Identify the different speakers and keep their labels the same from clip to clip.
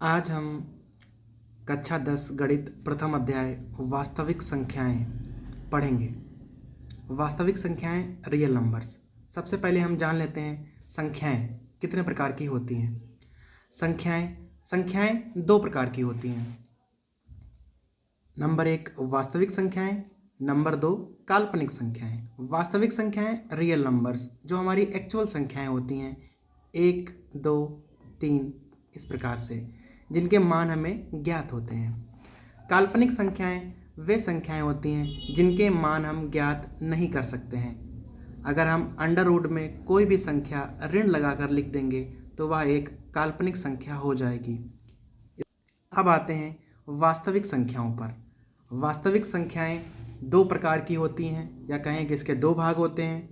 Speaker 1: आज हम कक्षा 10 गणित प्रथम अध्याय वास्तविक संख्याएं पढ़ेंगे। वास्तविक संख्याएं रियल नंबर्स। सबसे पहले हम जान लेते हैं संख्याएं कितने प्रकार की होती हैं। संख्याएं दो प्रकार की होती हैं। नंबर 1 वास्तविक संख्याएं, नंबर 2 काल्पनिक संख्याएं। वास्तविक संख्याएं रियल नंबर्स जो हमारी एक्चुअल संख्याएं होती हैं 1, 2, 3 इस प्रकार से, जिनके मान हमें ज्ञात होते हैं। काल्पनिक संख्याएं वे संख्याएं होती हैं जिनके मान हम ज्ञात नहीं कर सकते हैं। अगर हम अंडर रूट में कोई भी संख्या ऋण लगाकर लिख देंगे तो वह एक काल्पनिक संख्या हो जाएगी। अब आते हैं वास्तविक संख्याओं पर। वास्तविक संख्याएं दो प्रकार की होती हैं, या कहें कि इसके दो भाग होते हैं,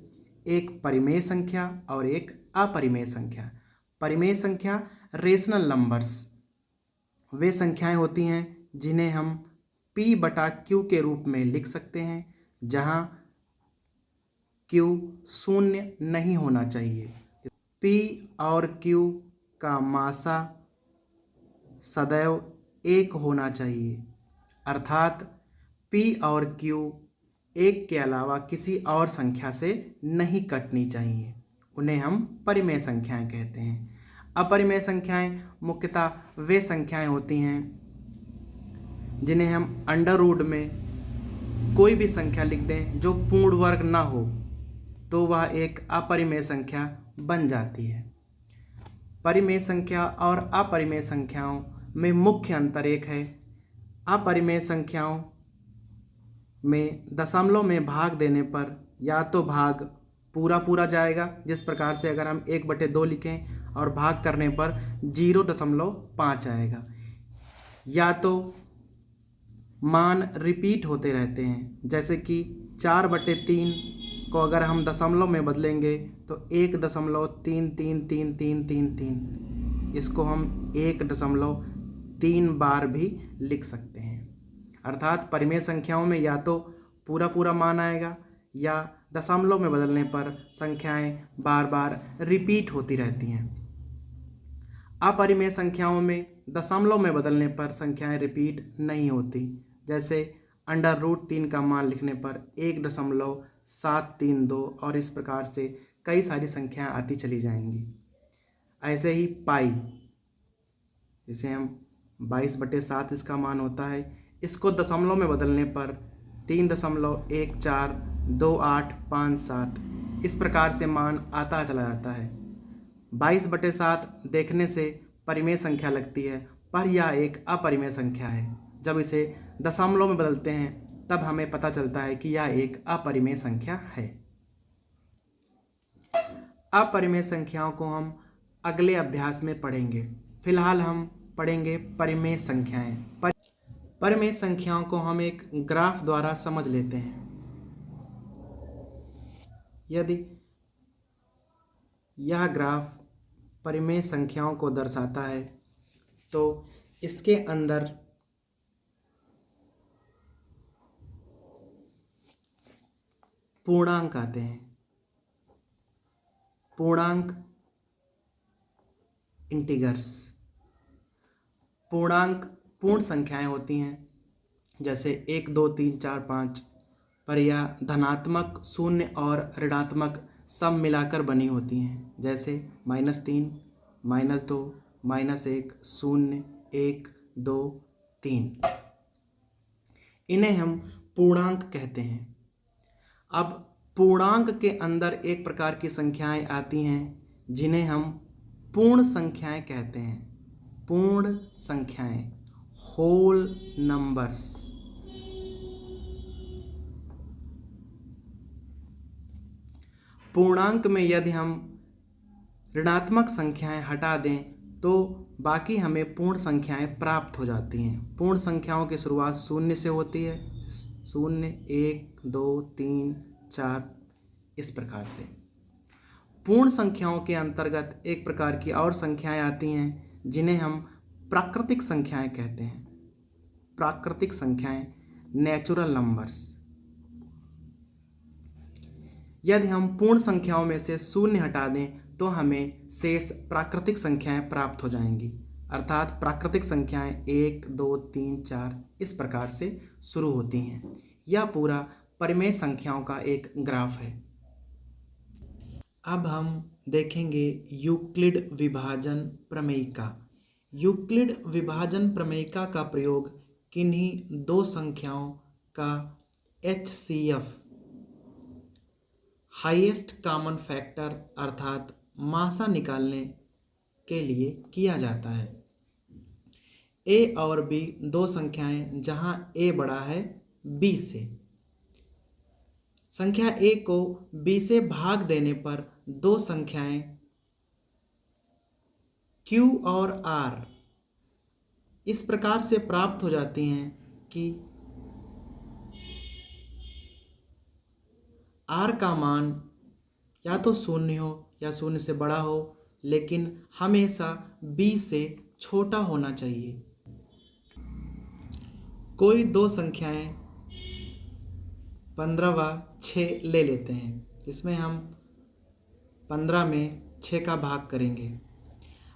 Speaker 1: एक परिमेय संख्या और एक अपरिमेय संख्या। परिमेय संख्या रेशनल नंबर्स वे संख्याएं होती हैं जिन्हें हम P/Q के रूप में लिख सकते हैं, जहां Q शून्य नहीं होना चाहिए। P और Q का मासा सदैव एक होना चाहिए, अर्थात P और Q एक के अलावा किसी और संख्या से नहीं कटनी चाहिए। उन्हें हम परिमेय संख्याएं कहते हैं। अपरिमेय संख्याएं मुख्यतः वे संख्याएं होती हैं जिन्हें हम अंडर रूट में कोई भी संख्या लिख दें जो पूर्ण वर्ग ना हो तो वह एक अपरिमेय संख्या बन जाती है। परिमेय संख्या और अपरिमेय संख्याओं में मुख्य अंतर एक है। अपरिमेय संख्याओं में दशमलव में भाग देने पर या तो भाग पूरा जाएगा, जिस प्रकार से अगर हम 1/2 लिखें और भाग करने पर 0.5 आएगा, या तो मान रिपीट होते रहते हैं, जैसे कि 4/3 को अगर हम दशमलव में बदलेंगे तो 1.333333, इसको हम 1.3 बार भी लिख सकते हैं। अर्थात परिमेय संख्याओं में या तो पूरा मान आएगा या दशमलव में बदलने पर संख्याएं बार बार रिपीट होती रहती हैं। अपरिमेय संख्याओं में दशमलव में बदलने पर संख्याएं रिपीट नहीं होती, जैसे √3 का मान लिखने पर 1.732 और इस प्रकार से कई सारी संख्याएं आती चली जाएंगी। ऐसे ही पाई, जिसे हम 22/7 इसका मान होता है, इसको दशमलव में बदलने पर 3.142857 इस प्रकार से मान आता चला जाता है। 22/7 देखने से परिमेय संख्या लगती है, पर यह एक अपरिमेय संख्या है। जब इसे दशमलव में बदलते हैं तब हमें पता चलता है कि यह एक अपरिमेय संख्या है। अपरिमेय संख्याओं को हम अगले अभ्यास में पढ़ेंगे। फिलहाल हम पढ़ेंगे परिमेय संख्याएं। परिमेय संख्याओं को हम एक ग्राफ द्वारा समझ लेते हैं। यदि यह ग्राफ परिमेय संख्याओं को दर्शाता है तो इसके अंदर पूर्णांक आते हैं। पूर्णांक इंटीगर्स, पूर्णांक पूर्ण संख्याएं होती हैं, जैसे 1, 2, 3, 4, 5 पर यह धनात्मक, शून्य और ऋणात्मक सब मिलाकर बनी होती हैं, जैसे -3, -2, -1, 0, 1, 2, 3। इन्हें हम पूर्णांक कहते हैं। अब पूर्णांक के अंदर एक प्रकार की संख्याएं आती हैं जिन्हें हम पूर्ण संख्याएं कहते हैं। पूर्ण संख्याएं, होल नंबर्स। पूर्णांक में यदि हम ऋणात्मक संख्याएं हटा दें तो बाकी हमें पूर्ण संख्याएं प्राप्त हो जाती हैं। पूर्ण संख्याओं की शुरुआत 0 से होती है, 0, 1, 2, 3, 4 इस प्रकार से। पूर्ण संख्याओं के अंतर्गत एक प्रकार की और संख्याएं आती हैं जिन्हें हम प्राकृतिक संख्याएं कहते हैं। प्राकृतिक संख्याएं, नेचुरल नंबर्स। यदि हम पूर्ण संख्याओं में से 0 हटा दें तो हमें शेष प्राकृतिक संख्याएं प्राप्त हो जाएंगी। अर्थात प्राकृतिक संख्याएं 1, 2, 3, 4 इस प्रकार से शुरू होती हैं। यह पूरा परिमेय संख्याओं का एक ग्राफ है। अब हम देखेंगे यूक्लिड विभाजन प्रमेयिका। यूक्लिड विभाजन प्रमेयिका का प्रयोग किन्हीं दो संख्याओं का HCF हाईएस्ट कॉमन फैक्टर अर्थात मासा निकालने के लिए किया जाता है। A और B दो संख्याएं जहां A बड़ा है B से। संख्या A को B से भाग देने पर दो संख्याएं Q और R इस प्रकार से प्राप्त हो जाती हैं कि R का मान या तो शून्य हो या शून्य से बड़ा हो, लेकिन हमेशा B से छोटा होना चाहिए। कोई दो संख्याएं 15 व 6 ले लेते हैं। इसमें हम 15 में 6 का भाग करेंगे।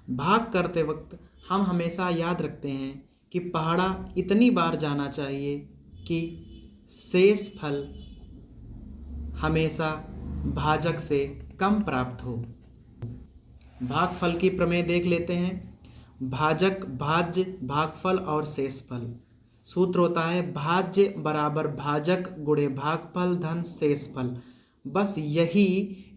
Speaker 1: भाग करते वक्त हम हमेशा याद रखते हैं कि पहाड़ा इतनी बार जाना चाहिए कि शेष फल हमेशा भाजक से कम प्राप्त हो। भागफल की प्रमेय देख लेते हैं। भाजक, भाज्य, भागफल और शेषफल। सूत्र होता है भाज्य बराबर भाजक गुणे भागफल धन शेषफल। बस यही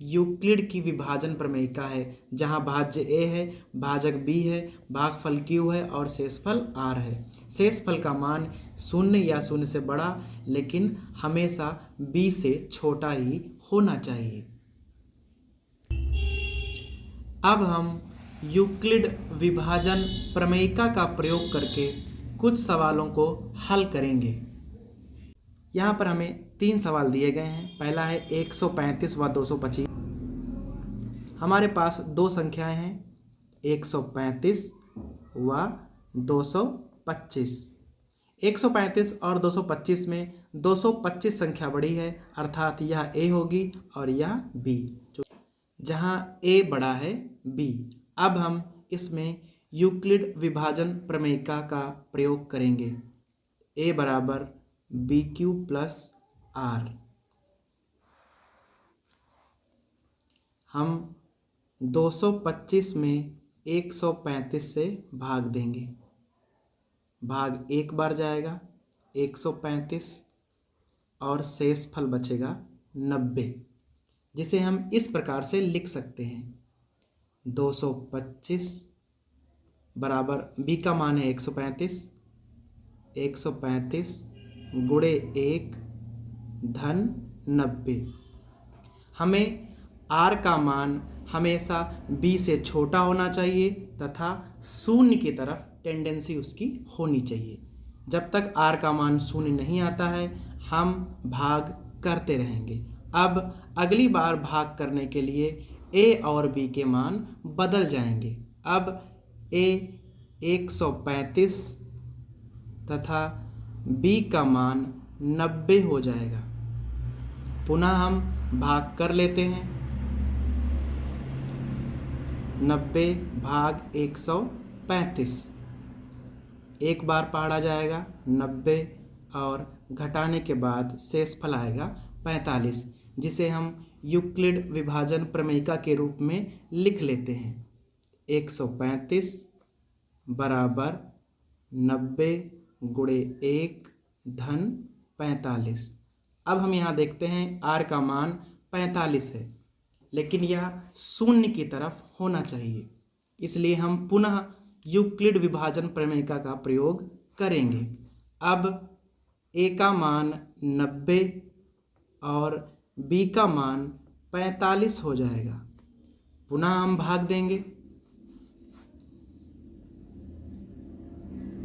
Speaker 1: यूक्लिड की विभाजन प्रमेयिका है, जहाँ भाज्य A है, भाजक B है, भागफल Q है और शेषफल R है। शेषफल का मान शून्य या शून्य से बड़ा, लेकिन हमेशा B से छोटा ही होना चाहिए। अब हम यूक्लिड विभाजन प्रमेयिका का प्रयोग करके कुछ सवालों को हल करेंगे। यहाँ पर हमें 3 सवाल दिए गए हैं। पहला है 135 व 225। हमारे पास दो संख्याएं हैं 135 व 225। 135 और 225 में 225 संख्या बड़ी है, अर्थात यह A होगी और यह B, जहाँ A बड़ा है B। अब हम इसमें यूक्लिड विभाजन प्रमेयिका का प्रयोग करेंगे। A बराबर BQ प्लस R। हम 225 में 135 से भाग देंगे। भाग एक बार जाएगा 135 और शेषफल बचेगा 90, जिसे हम इस प्रकार से लिख सकते हैं 225 बराबर B का मान है 135, 135 गुणे 1 धन 90। हमें R का मान हमेशा B से छोटा होना चाहिए तथा शून्य की तरफ टेंडेंसी उसकी होनी चाहिए। जब तक R का मान शून्य नहीं आता है हम भाग करते रहेंगे। अब अगली बार भाग करने के लिए A और B के मान बदल जाएंगे। अब A 135 तथा B का मान 90 हो जाएगा। पुनः हम भाग कर लेते हैं। 90 भाग 135, एक बार पहाड़ा जाएगा 90 और घटाने के बाद शेषफल आएगा 45, जिसे हम यूक्लिड विभाजन प्रमेयिका के रूप में लिख लेते हैं। 135 बराबर 90 गुणे 1 धन 45। अब हम यहाँ देखते हैं R का मान 45 है, लेकिन यह शून्य की तरफ होना चाहिए, इसलिए हम पुनः यूक्लिड विभाजन प्रमेयिका का प्रयोग करेंगे। अब A का मान 90 और B का मान 45 हो जाएगा। पुनः हम भाग देंगे।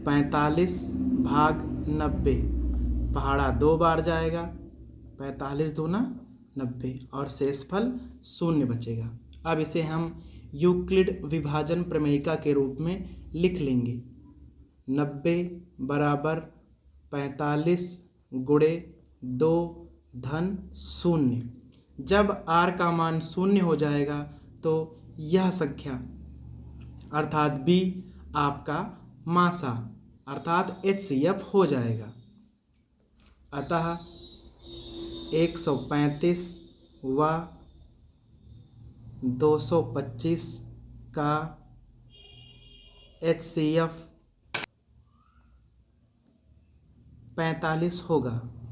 Speaker 1: 45 भाग 90, पहाड़ा दो बार जाएगा, 45 दूना 90 और शेषफल शून्य बचेगा। अब इसे हम यूक्लिड विभाजन प्रमेयिका के रूप में लिख लेंगे। 90 बराबर 45 गुणे 2 धन 0। जब R का मान 0 हो जाएगा तो यह संख्या अर्थात B आपका मासा अर्थात HCF हो जाएगा। अतः 135 व 225 का HCF 45 होगा।